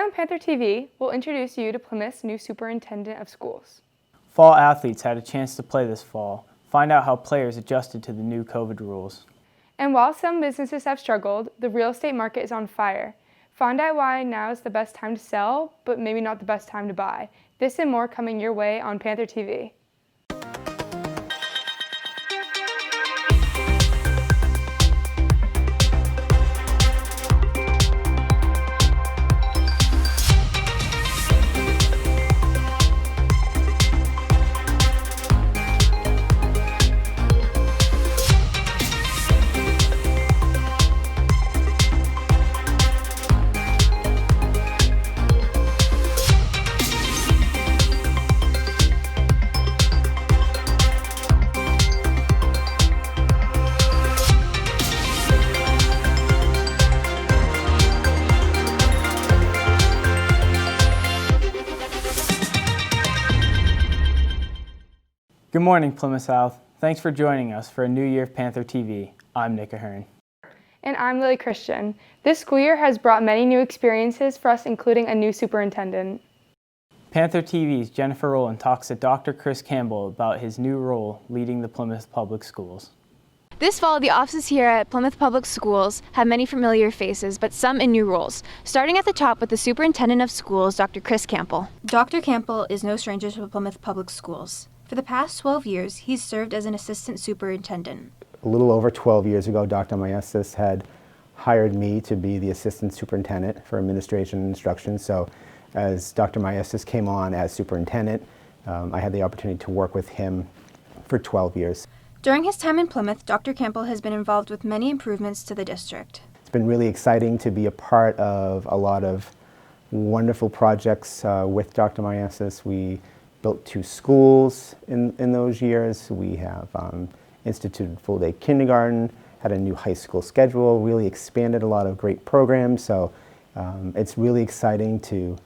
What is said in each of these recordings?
on Panther TV, we'll introduce you to Plymouth's new superintendent of schools. Fall athletes had a chance to play this fall. Find out how players adjusted to the new COVID rules. And while some businesses have struggled, the real estate market is on fire. Find out why now is the best time to sell, but maybe not the best time to buy. This and more coming your way on Panther TV. Good morning, Plymouth South. Thanks for joining us for a new year of Panther TV. I'm Nick Ahern. And I'm Lily Christian. This school year has brought many new experiences for us, including a new superintendent. Panther TV's Jennifer Rowland talks to Dr. Chris Campbell about his new role leading the Plymouth Public Schools. This fall, the offices here at Plymouth Public Schools have many familiar faces, but some in new roles. Starting at the top with the Superintendent of Schools, Dr. Chris Campbell. Dr. Campbell is no stranger to Plymouth Public Schools. For the past 12 years, he's served as an assistant superintendent. A little over 12 years ago, Dr. Maestas had hired me to be the assistant superintendent for administration and instruction. So as Dr. Maestas came on as superintendent, I had the opportunity to work with him for 12 years. During his time in Plymouth, Dr. Campbell has been involved with many improvements to the district. It's been really exciting to be a part of a lot of wonderful projects with Dr. Maestas. We built 2 schools in those years. We have instituted full-day kindergarten, had a new high school schedule, really expanded a lot of great programs. So it's really exciting to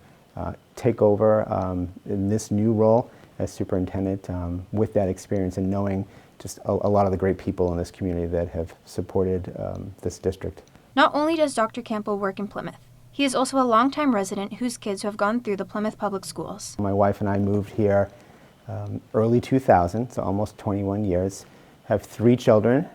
take over in this new role as superintendent with that experience and knowing just a lot of the great people in this community that have supported this district. Not only does Dr. Campbell work in Plymouth, he is also a longtime resident whose kids have gone through the Plymouth Public Schools. My wife and I moved here early 2000, so almost 21 years. Have 3 children,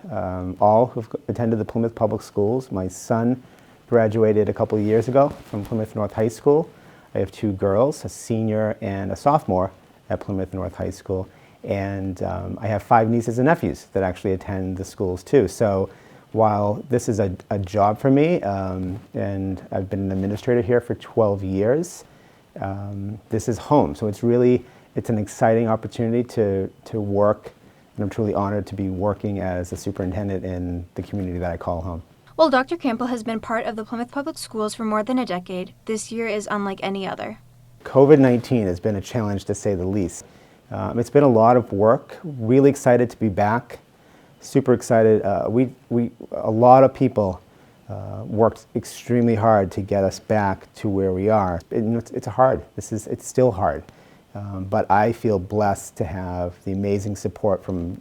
all who've attended the Plymouth Public Schools. My son graduated a couple of years ago from Plymouth North High School. I have 2 girls, a senior and a sophomore at Plymouth North High School. And I have 5 nieces and nephews that actually attend the schools too. So while this is a job for me, and I've been an administrator here for 12 years, this is home. So it's an exciting opportunity to work, and I'm truly honored to be working as a superintendent in the community that I call home. While Dr. Campbell has been part of the Plymouth Public Schools for more than a decade, this year is unlike any other. COVID-19 has been a challenge to say the least. It's been a lot of work. Really excited to be back. Super excited. A lot of people worked extremely hard to get us back to where we are. It's hard. It's still hard. But I feel blessed to have the amazing support from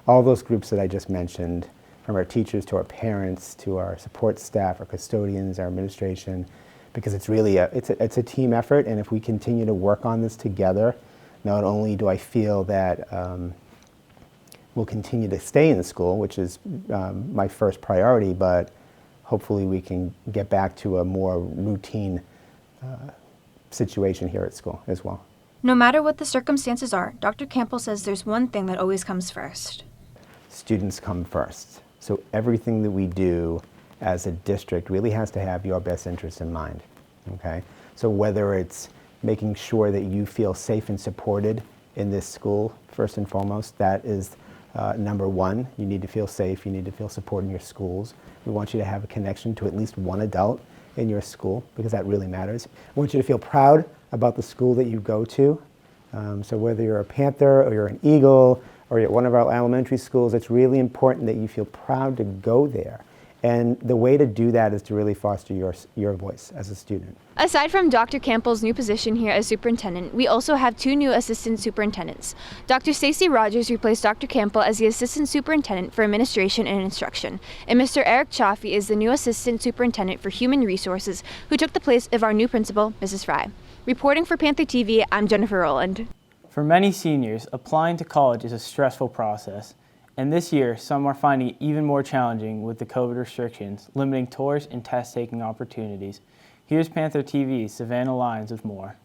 all those groups that I just mentioned, from our teachers to our parents to our support staff, our custodians, our administration, because it's really it's a team effort. And if we continue to work on this together, not only do I feel that we'll continue to stay in the school, which is my first priority, but hopefully we can get back to a more routine situation here at school as well. No matter what the circumstances are, Dr. Campbell says there's one thing that always comes first. Students come first. So everything that we do as a district really has to have your best interest in mind, okay? So whether it's making sure that you feel safe and supported in this school, first and foremost, that is number one. You need to feel safe, you need to feel supported in your schools. We want you to have a connection to at least one adult in your school, because that really matters. I want you to feel proud about the school that you go to. So whether you're a Panther or you're an Eagle or you're at one of our elementary schools, it's really important that you feel proud to go there And the way to do that is to really foster your voice as a student. Aside from Dr. Campbell's new position here as superintendent, we also have 2 new assistant superintendents. Dr. Stacey Rogers replaced Dr. Campbell as the assistant superintendent for administration and instruction, and Mr. Eric Chaffee is the new assistant superintendent for human resources, who took the place of our new principal, Mrs. Fry. Reporting for Panther TV, I'm Jennifer Rowland. For many seniors, applying to college is a stressful process. And this year, some are finding it even more challenging with the COVID restrictions, limiting tours and test-taking opportunities. Here's Panther TV's Savannah Lyons with more.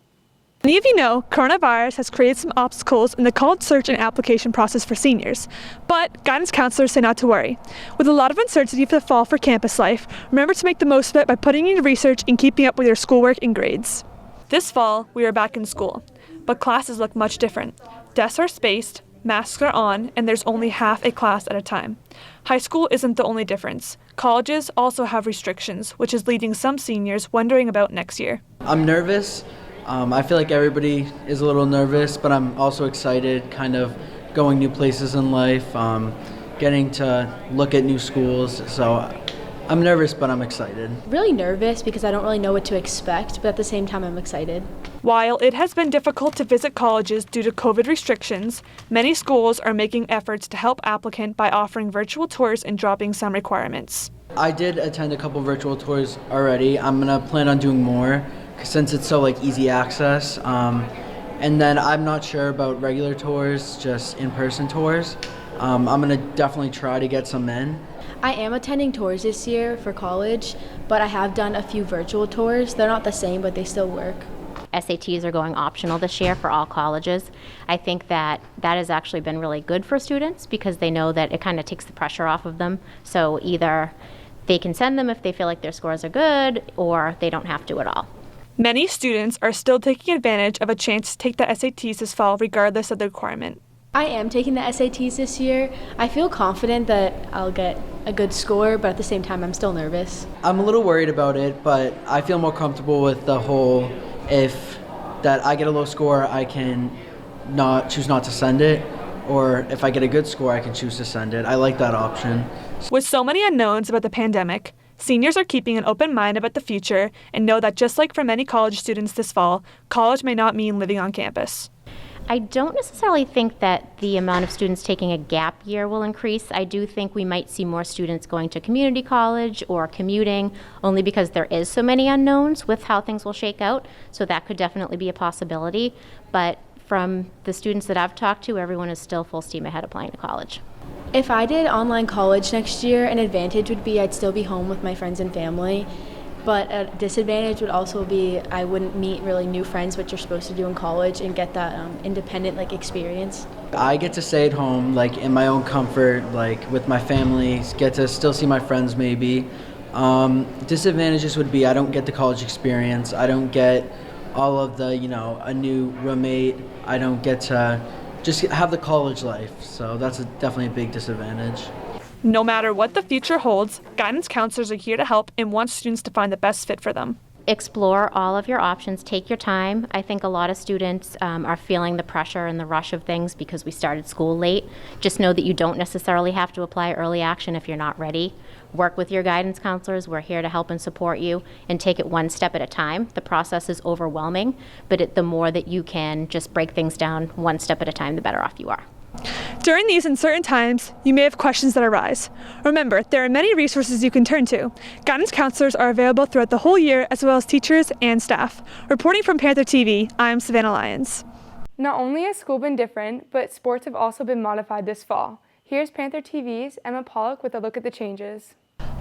Many of you know coronavirus has created some obstacles in the college search and application process for seniors, but guidance counselors say not to worry. With a lot of uncertainty for the fall for campus life, remember to make the most of it by putting in your research and keeping up with your schoolwork and grades. This fall, we are back in school, but classes look much different. Desks are spaced, masks are on, and there's only half a class at a time. High school isn't the only difference. Colleges also have restrictions, which is leaving some seniors wondering about next year. I'm nervous. I feel like everybody is a little nervous, but I'm also excited, kind of going new places in life, getting to look at new schools. So I'm nervous, but I'm excited. Really nervous because I don't really know what to expect, but at the same time I'm excited. While it has been difficult to visit colleges due to COVID restrictions, many schools are making efforts to help applicants by offering virtual tours and dropping some requirements. I did attend a couple virtual tours already. I'm gonna plan on doing more since it's so easy access. And then I'm not sure about regular tours, just in-person tours. I'm gonna definitely try to get some in. I am attending tours this year for college, but I have done a few virtual tours. They're not the same, but they still work. SATs are going optional this year for all colleges. I think that has actually been really good for students because they know that it kind of takes the pressure off of them. So either they can send them if they feel like their scores are good, or they don't have to at all. Many students are still taking advantage of a chance to take the SATs this fall regardless of the requirement. I am taking the SATs this year. I feel confident that I'll get a good score, but at the same time I'm still nervous. I'm a little worried about it, but I feel more comfortable with the whole if that I get a low score, I can choose not to send it, or if I get a good score, I can choose to send it. I like that option. With so many unknowns about the pandemic, seniors are keeping an open mind about the future and know that just like for many college students this fall, college may not mean living on campus. I don't necessarily think that the amount of students taking a gap year will increase. I do think we might see more students going to community college or commuting, only because there is so many unknowns with how things will shake out. So that could definitely be a possibility. But from the students that I've talked to, everyone is still full steam ahead applying to college. If I did online college next year, an advantage would be I'd still be home with my friends and family. But a disadvantage would also be I wouldn't meet really new friends, which you're supposed to do in college, and get that independent experience. I get to stay at home in my own comfort, with my family, get to still see my friends maybe. Disadvantages would be I don't get the college experience. I don't get all of the, a new roommate. I don't get to just have the college life. So that's definitely a big disadvantage. No matter what the future holds, guidance counselors are here to help and want students to find the best fit for them. Explore all of your options, take your time. I think a lot of students are feeling the pressure and the rush of things because we started school late. Just know that you don't necessarily have to apply early action if you're not ready. Work with your guidance counselors. We're here to help and support you, and take it one step at a time. The process is overwhelming, but the more that you can just break things down one step at a time, the better off you are. During these uncertain times, you may have questions that arise. Remember, there are many resources you can turn to. Guidance counselors are available throughout the whole year, as well as teachers and staff. Reporting from Panther TV, I'm Savannah Lyons. Not only has school been different, but sports have also been modified this fall. Here's Panther TV's Emma Pollock with a look at the changes.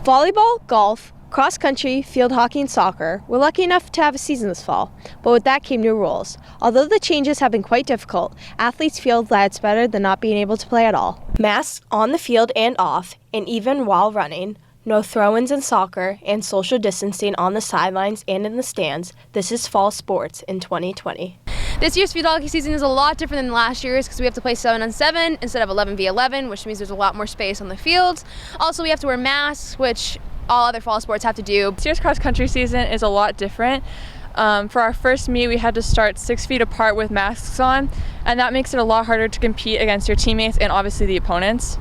Volleyball, golf, cross country, field hockey, and soccer were lucky enough to have a season this fall, but with that came new rules. Although the changes have been quite difficult, athletes feel that it's better than not being able to play at all. Masks on the field and off, and even while running, no throw-ins in soccer, and social distancing on the sidelines and in the stands. This is fall sports in 2020. This year's field hockey season is a lot different than last year's because we have to play 7-on-7 instead of 11v11, which means there's a lot more space on the field. Also, we have to wear masks, which all other fall sports have to do. This year's cross-country season is a lot different. For our first meet, we had to start 6 feet apart with masks on, and that makes it a lot harder to compete against your teammates and obviously the opponents.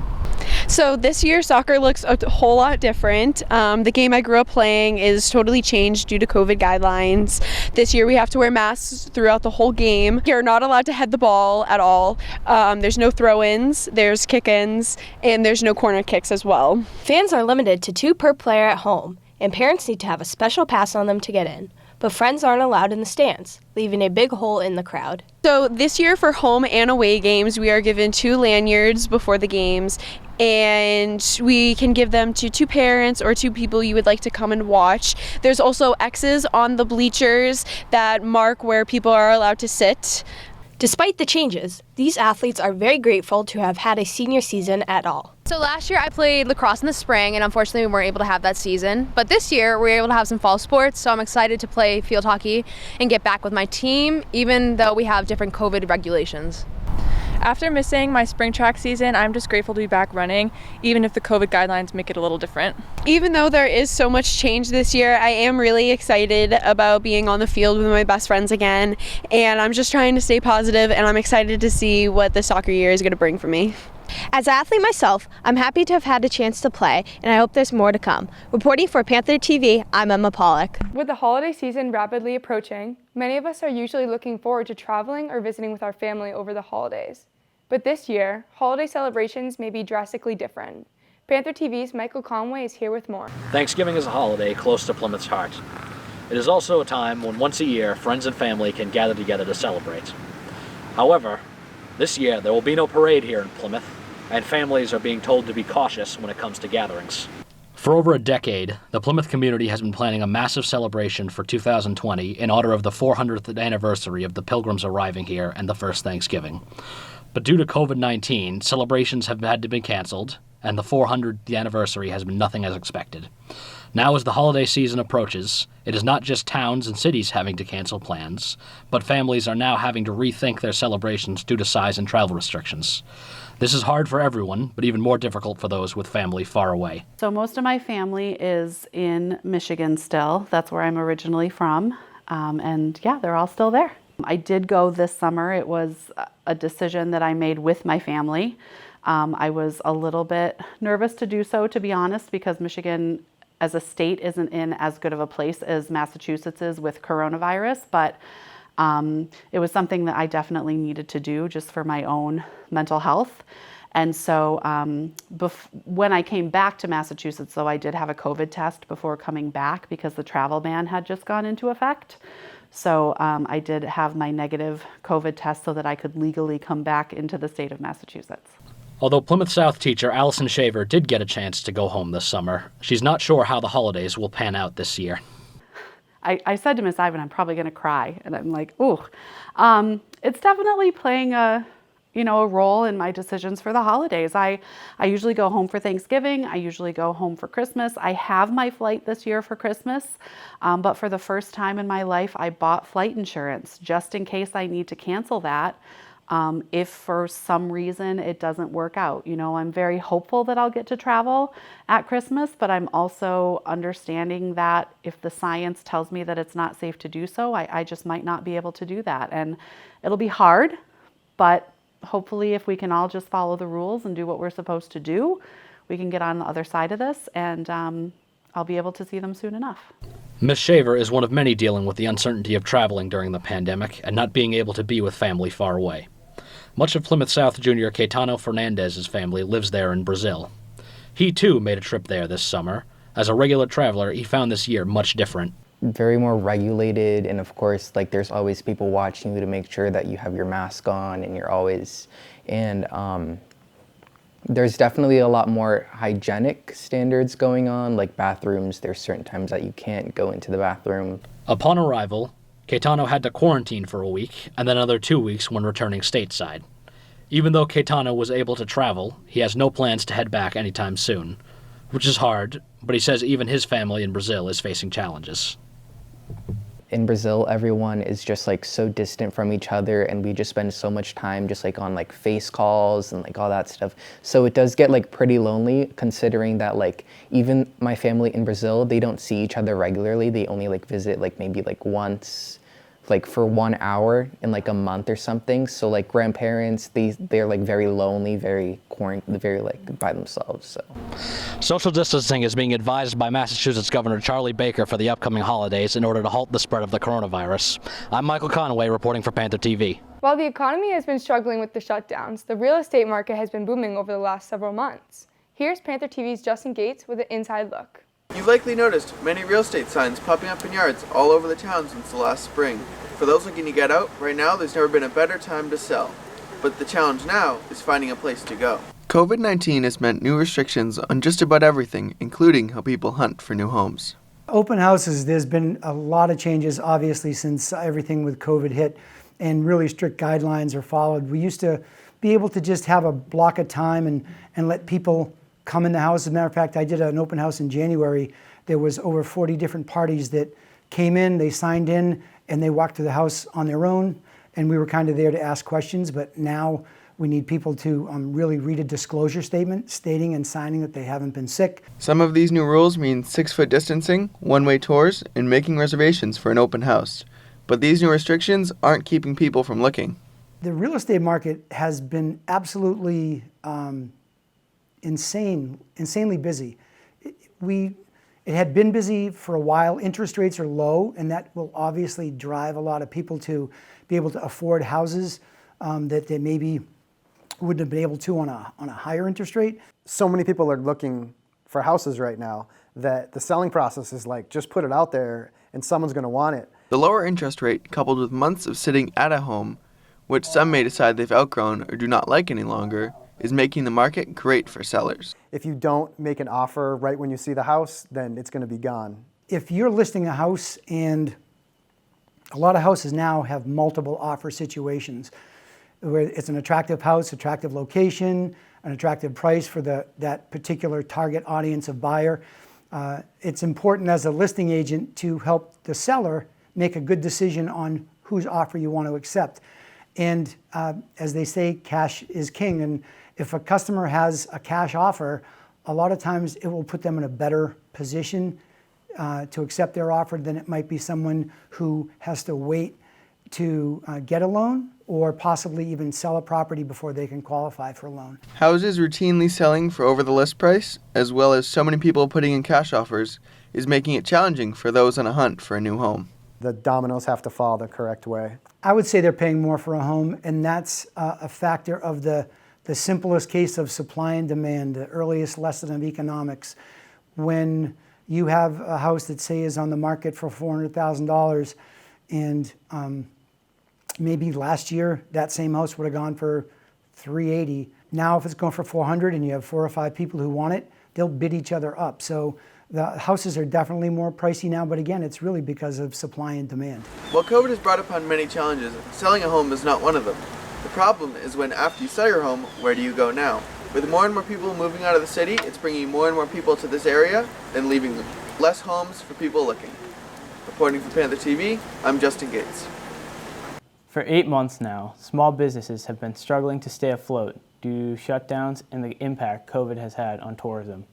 So this year soccer looks a whole lot different. The game I grew up playing is totally changed due to COVID guidelines. This year we have to wear masks throughout the whole game. You're not allowed to head the ball at all. There's no throw-ins, there's kick-ins, and there's no corner kicks as well. Fans are limited to 2 per player at home, and parents need to have a special pass on them to get in. But friends aren't allowed in the stands, leaving a big hole in the crowd. So this year for home and away games, we are given 2 lanyards before the games, and we can give them to 2 parents or 2 people you would like to come and watch. There's also X's on the bleachers that mark where people are allowed to sit. Despite the changes, these athletes are very grateful to have had a senior season at all. So last year I played lacrosse in the spring, and unfortunately we weren't able to have that season. But this year we were able to have some fall sports, so I'm excited to play field hockey and get back with my team, even though we have different COVID regulations. After missing my spring track season, I'm just grateful to be back running, even if the COVID guidelines make it a little different. Even though there is so much change this year, I am really excited about being on the field with my best friends again, and I'm just trying to stay positive, and I'm excited to see what the soccer year is going to bring for me. As an athlete myself, I'm happy to have had a chance to play, and I hope there's more to come. Reporting for Panther TV, I'm Emma Pollock. With the holiday season rapidly approaching, many of us are usually looking forward to traveling or visiting with our family over the holidays. But this year, holiday celebrations may be drastically different. Panther TV's Michael Conway is here with more. Thanksgiving is a holiday close to Plymouth's heart. It is also a time when once a year, friends and family can gather together to celebrate. However, this year there will be no parade here in Plymouth, and families are being told to be cautious when it comes to gatherings. For over a decade, the Plymouth community has been planning a massive celebration for 2020 in honor of the 400th anniversary of the Pilgrims arriving here and the first Thanksgiving. But due to COVID-19, celebrations have had to be canceled, and the 400th anniversary has been nothing as expected. Now as the holiday season approaches, it is not just towns and cities having to cancel plans, but families are now having to rethink their celebrations due to size and travel restrictions. This is hard for everyone, but even more difficult for those with family far away. So most of my family is in Michigan still. That's where I'm originally from. And yeah, they're all still there. I did go this summer. It was a decision that I made with my family. I was a little bit nervous to do so, to be honest, because Michigan as a state isn't in as good of a place as Massachusetts is with coronavirus, but it was something that I definitely needed to do just for my own mental health. And so when I came back to Massachusetts, though, I did have a COVID test before coming back because the travel ban had just gone into effect. So I did have my negative COVID test so that I could legally come back into the state of Massachusetts. Although Plymouth South teacher Allison Shaver did get a chance to go home this summer, she's not sure how the holidays will pan out this year. I said to Miss Ivan, I'm probably going to cry. And I'm like, ooh, it's definitely playing a role in my decisions for the holidays. I usually go home for Thanksgiving. I usually go home for Christmas. I have my flight this year for Christmas, but for the first time in my life, I bought flight insurance just in case I need to cancel that. If for some reason it doesn't work out. I'm very hopeful that I'll get to travel at Christmas, but I'm also understanding that if the science tells me that it's not safe to do so, I just might not be able to do that. And it'll be hard, but hopefully if we can all just follow the rules and do what we're supposed to do, we can get on the other side of this, and I'll be able to see them soon enough. Miss Shaver is one of many dealing with the uncertainty of traveling during the pandemic and not being able to be with family far away. Much of Plymouth South junior Caetano Fernandez's family lives there in Brazil. He too made a trip there this summer. As a regular traveler, he found this year much different. Very more regulated, and of course, there's always people watching you to make sure that you have your mask on, and you're always, and there's definitely a lot more hygienic standards going on, like bathrooms. There's certain times that you can't go into the bathroom. Upon arrival, Caetano had to quarantine for a week, and then another 2 weeks when returning stateside. Even though Caetano was able to travel, he has no plans to head back anytime soon, which is hard, but he says even his family in Brazil is facing challenges. In Brazil, everyone is just so distant from each other, and we just spend so much time just on face calls and all that stuff. So it does get pretty lonely, considering that even my family in Brazil, they don't see each other regularly. They only visit maybe once like for 1 hour in like a month or something. So like grandparents, they're like very lonely, very like by themselves. So Social distancing is being advised by Massachusetts Governor Charlie Baker for the upcoming holidays in order to halt the spread of the coronavirus. I'm Michael Conway reporting for Panther TV. While the economy has been struggling with the shutdowns, the real estate market has been booming over the last several months. Here's Panther TV's Justin Gates with an inside look. You've likely noticed many real estate signs popping up in yards all over the town since the last spring. For those looking to get out, right now there's never been a better time to sell. But the challenge now is finding a place to go. COVID-19 has meant new restrictions on just about everything, including how people hunt for new homes. Open houses, there's been a lot of changes, obviously, since everything with COVID hit, and really strict guidelines are followed. We used to be able to just have a block of time and let people come in the house. As a matter of fact, I did an open house in January. There was over 40 different parties that came in, they signed in, and they walked to the house on their own, and we were kind of there to ask questions. But now we need people to really read a disclosure statement stating and signing that they haven't been sick. Some of these new rules mean 6-foot distancing, one-way tours, and making reservations for an open house. But these new restrictions aren't keeping people from looking. The real estate market has been absolutely insanely busy. It had been busy for a while. Interest rates are low, and that will obviously drive a lot of people to be able to afford houses that they maybe wouldn't have been able to on a higher interest rate. So many people are looking for houses right now that the selling process is like, just put it out there and someone's going to want it. The lower interest rate, coupled with months of sitting at a home, which some may decide they've outgrown or do not like any longer, is making the market great for sellers. If you don't make an offer right when you see the house, then it's going to be gone. If you're listing a house, and a lot of houses now have multiple offer situations, where it's an attractive house, attractive location, an attractive price for that particular target audience of buyer, it's important as a listing agent to help the seller make a good decision on whose offer you want to accept. And as they say, cash is king. And if a customer has a cash offer, a lot of times it will put them in a better position to accept their offer than it might be someone who has to wait to get a loan or possibly even sell a property before they can qualify for a loan. Houses routinely selling for over the list price, as well as so many people putting in cash offers, is making it challenging for those on a hunt for a new home. The dominoes have to fall the correct way. I would say they're paying more for a home, and that's a factor of the simplest case of supply and demand, the earliest lesson of economics. When you have a house that, say, is on the market for $400,000, and maybe last year that same house would have gone for $380,000. Now, if it's going for $400,000 and you have 4 or 5 people who want it, they'll bid each other up. So the houses are definitely more pricey now, but again, it's really because of supply and demand. While COVID has brought upon many challenges, selling a home is not one of them. The problem is when after you sell your home, where do you go now? With more and more people moving out of the city, it's bringing more and more people to this area and leaving less homes for people looking. Reporting for Panther TV, I'm Justin Gates. For 8 months now, small businesses have been struggling to stay afloat due to shutdowns and the impact COVID has had on tourism.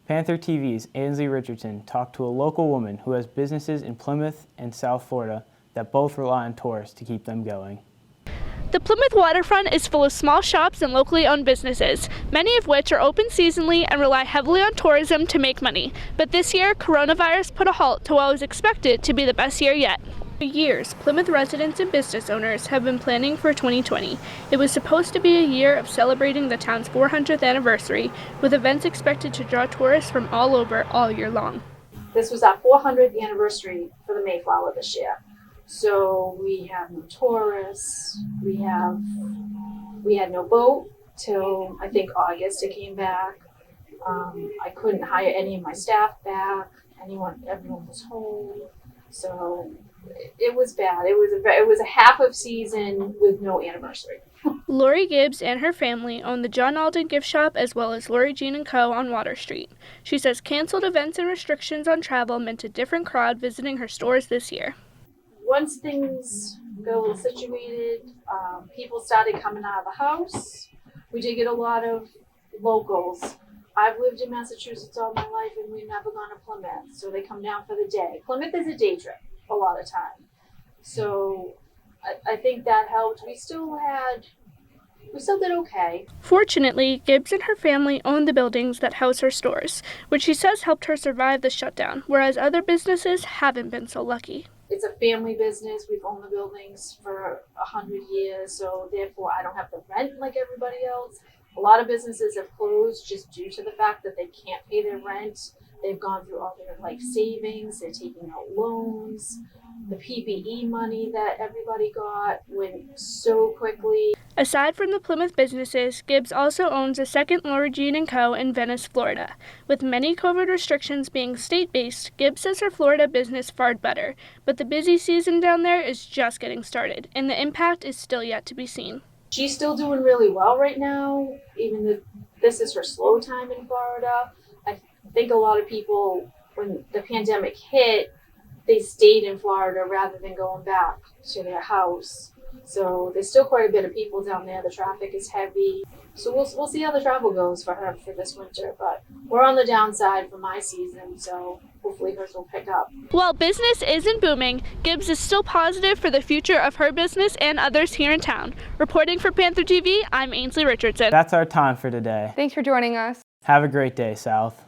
Panther TV's Ainsley Richardson talked to a local woman who has businesses in Plymouth and South Florida that both rely on tourists to keep them going. The Plymouth waterfront is full of small shops and locally owned businesses, many of which are open seasonally and rely heavily on tourism to make money. But this year, coronavirus put a halt to what was expected to be the best year yet. For years, Plymouth residents and business owners have been planning for 2020. It was supposed to be a year of celebrating the town's 400th anniversary, with events expected to draw tourists from all over all year long. This was our 400th anniversary for the Mayflower this year. So we have no tourists, we had no boat till I think August it came back. I couldn't hire any of my staff back, everyone was home. So it was bad. It was a half of season with no anniversary. Lori Gibbs and her family own the John Alden gift shop as well as Lori Jean & Co. on Water Street. She says canceled events and restrictions on travel meant a different crowd visiting her stores this year. Once things got a little situated, people started coming out of the house. We did get a lot of locals. I've lived in Massachusetts all my life and we've never gone to Plymouth, so they come down for the day. Plymouth is a day trip a lot of time. So I think that helped. We still did okay. Fortunately, Gibbs and her family own the buildings that house her stores, which she says helped her survive the shutdown, whereas other businesses haven't been so lucky. It's a family business. We've owned the buildings for 100 years, so therefore I don't have to rent like everybody else. A lot of businesses have closed just due to the fact that they can't pay their rent. They've gone through all their life savings, they're taking out loans. The PPE money that everybody got went so quickly. Aside from the Plymouth businesses, Gibbs also owns a second Laura Jean & Co. in Venice, Florida. With many COVID restrictions being state-based, Gibbs says her Florida business fared better, but the busy season down there is just getting started, and the impact is still yet to be seen. She's still doing really well right now, even though this is her slow time in Florida. I think a lot of people, when the pandemic hit, they stayed in Florida rather than going back to their house. So there's still quite a bit of people down there. The traffic is heavy. So we'll see how the travel goes for her for this winter. But we're on the downside for my season, so hopefully hers will pick up. While business isn't booming, Gibbs is still positive for the future of her business and others here in town. Reporting for Panther TV, I'm Ainsley Richardson. That's our time for today. Thanks for joining us. Have a great day, South.